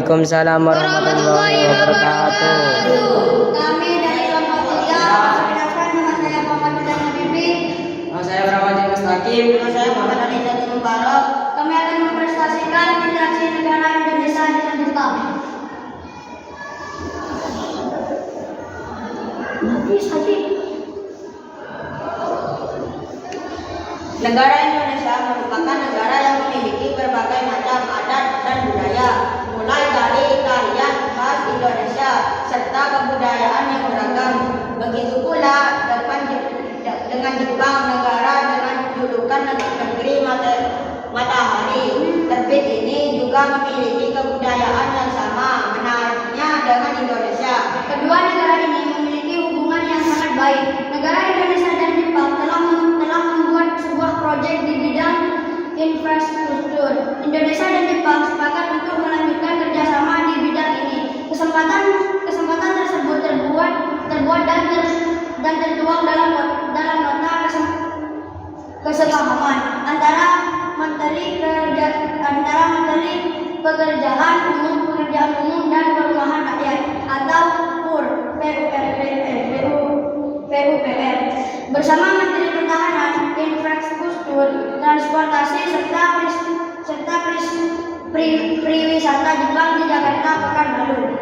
Waalaikumsalam warahmatullahi wabarakatuh. Kami dari kelompok 3, perkenalkan nama saya Muhammad Huda Habibi. Nama saya Rahmadi Mustaqim. Nama saya Muhammad Anissa Mubarak. Kami akan mempresentasikan interaksi negara Indonesia dengan Jepang. Negara Indonesia merupakan negara yang memiliki berbagai macam adat dan budaya, mulai dari tarian khas Indonesia serta kebudayaan yang beragam. Begitu pula dengan Jepang, negara dengan julukan negeri matahari terbit ini juga memiliki kebudayaan yang sama menariknya dengan Indonesia. Kedua negara ini memiliki hubungan yang sangat baik. Negara Indonesia dan Jepang telah membuat sebuah proyek di bidang infrastruktur. Indonesia dan Jepang sepakat untuk melanjutkan kerjasama di bidang ini. Kesempatan tersebut terbuat dan tertuang dalam nota kesepahaman antara Menteri Pekerjaan Umum dan Perumahan Rakyat atau PUPR bersama Menteri Pertahanan, Infrastruktur, Transportasi serta Pariwisata Jepang di Jakarta pekan lalu.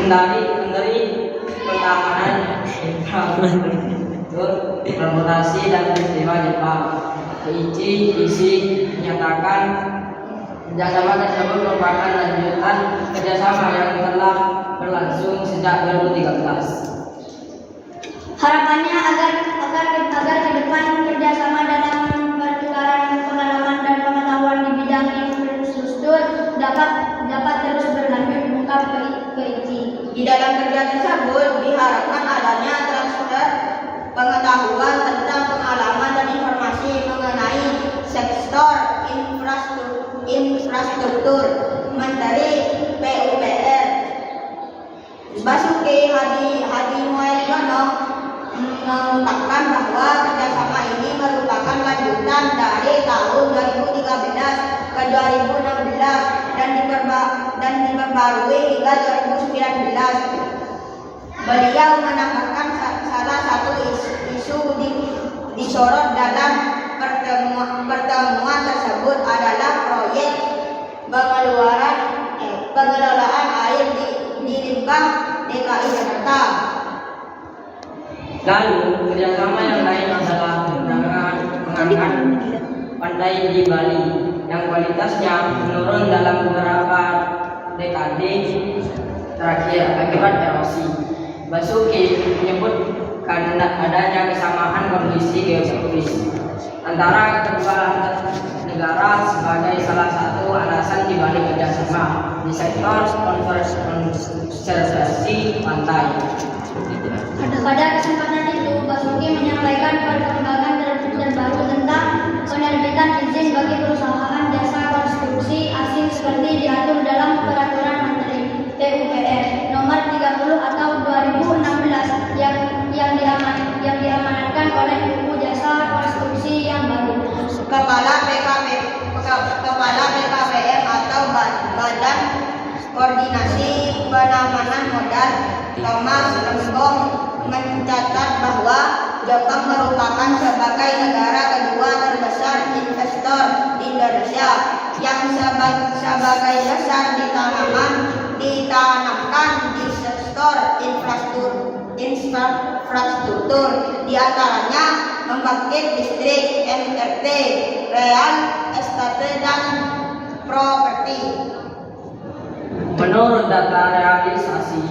Menteri Pertahanan, Infrastruktur, Transportasi dan Peristiwa Jepang isi menyatakan kerjasama tersebut merupakan lanjutan kerjasama yang telah berlangsung sejak 2013. Harapannya agar ke depan kerjasama dalam pertukaran pengalaman dan pengetahuan di bidang infrastruktur dapat terus berlanjut, ungkap Keiichi. Di dalam kerja tersebut diharapkan adanya transfer pengetahuan tentang pengalaman dan informasi mengenai sektor infrastruktur. Menteri PUPR Basuki Hadimulyono mengungkapkan bahwa kerjasama ini merupakan lanjutan dari tahun 2013 ke 2016 dan diperbarui hingga 2019. Beliau menambahkan salah satu isu disorot dalam pertemuan tersebut adalah proyek pengelolaan air di Limbah DKI Jakarta. Lalu kerjasama yang lain adalah pengangkat pantai di Bali yang kualitasnya menurun dalam beberapa dekade terakhir akibat erosi. Basuki menyebutkan adanya kesamaan kondisi geografis antara kedua negara sebagai salah satu alasan dibalik kerjasama di sektor konservasi pantai. Pada kesempatan itu, Basuki menyampaikan perkembangan terbaru tentang penerbitan izin bagi perusahaan jasa konstruksi asing seperti diatur dalam Peraturan Menteri PUPR Nomor 30 atau 2016 yang diamanatkan oleh Buku Jasa Konstruksi yang baru. Kepala BKPM atau Badan Koordinasi Penanganan Modal Thomas Lembong mencatat bahwa Jepang merupakan sebagai negara kedua terbesar investor di Indonesia yang sebagai besar ditanamkan di sektor infrastruktur, di antaranya membangkit listrik, MRT, real estate dan properti. Menurut data realisasi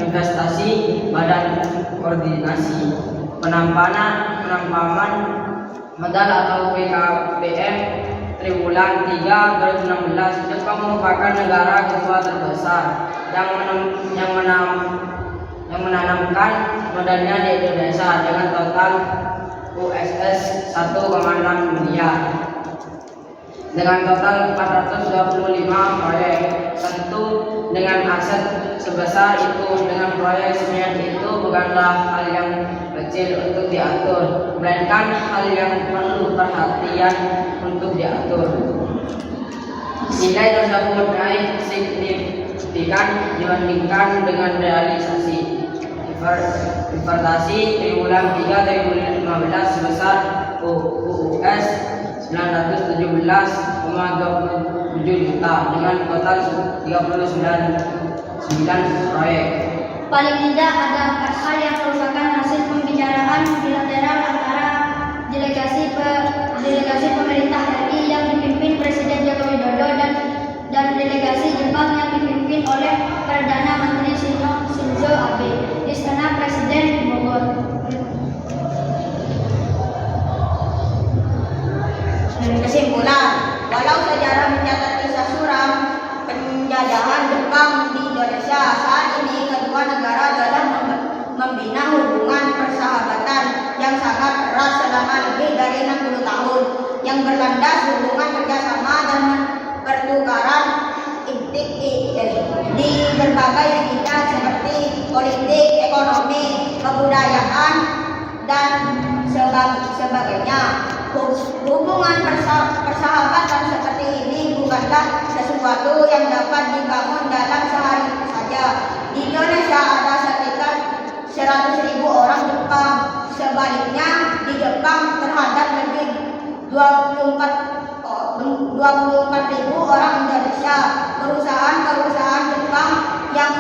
investasi Badan Koordinasi Penampaman Modal atau BKPM triwulan 3 2016, Jepang merupakan negara kedua terbesar yang menanamkan modalnya di Indonesia dengan total USS 1,6 miliar. Dengan total 425 proyek, tentu dengan aset sebesar itu, dengan proyek sebanyak itu bukanlah hal yang kecil untuk diatur, melainkan hal yang perlu perhatian untuk diatur. Nilai tersebut naik signifikan dibandingkan dengan realisasi investasi triwulan 3 triwulan 15 sebesar UUS 917,27 juta dengan total 39 proyek. Paling tidak ada 4 hal yang merupakan hasil pembicaraan bilateral antara delegasi pemerintah RI yang dipimpin Presiden Joko Widodo dan delegasi Jepang yang dipimpin oleh Perdana Menteri Shinzo Abe di Istana Presiden di Bogor. Kesimpulan, walau sejarah mencatat kisah suram penjajahan Jepang di Indonesia, saat ini kedua negara telah membina hubungan persahabatan yang sangat erat selama lebih dari 60 tahun yang berlandas hubungan kerjasama dan pertukaran di berbagai bidang seperti politik, ekonomi, kebudayaan, dan sebagainya. Hubungan persahabatan seperti ini bukanlah sesuatu yang dapat dibangun dalam sehari saja. Di Indonesia ada sekitar 100.000 orang Jepang. Sebaliknya di Jepang terhadap lebih 24.000 orang Indonesia. Perusahaan-perusahaan Jepang yang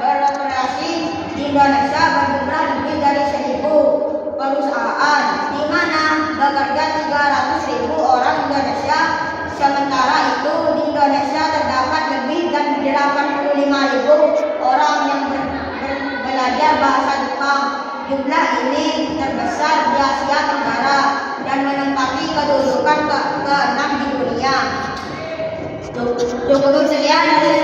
beroperasi di Indonesia berjumlah lebih dari 1.000 perusahaan, di mana bekerja 300.000 orang Indonesia. Sementara itu di Indonesia terdapat lebih dari 85.000 orang yang belajar bahasa Jepang. Jumlah ini terbesar di Asia Tenggara dan menempati kedudukan ke-6 di dunia. Cukup sekian dari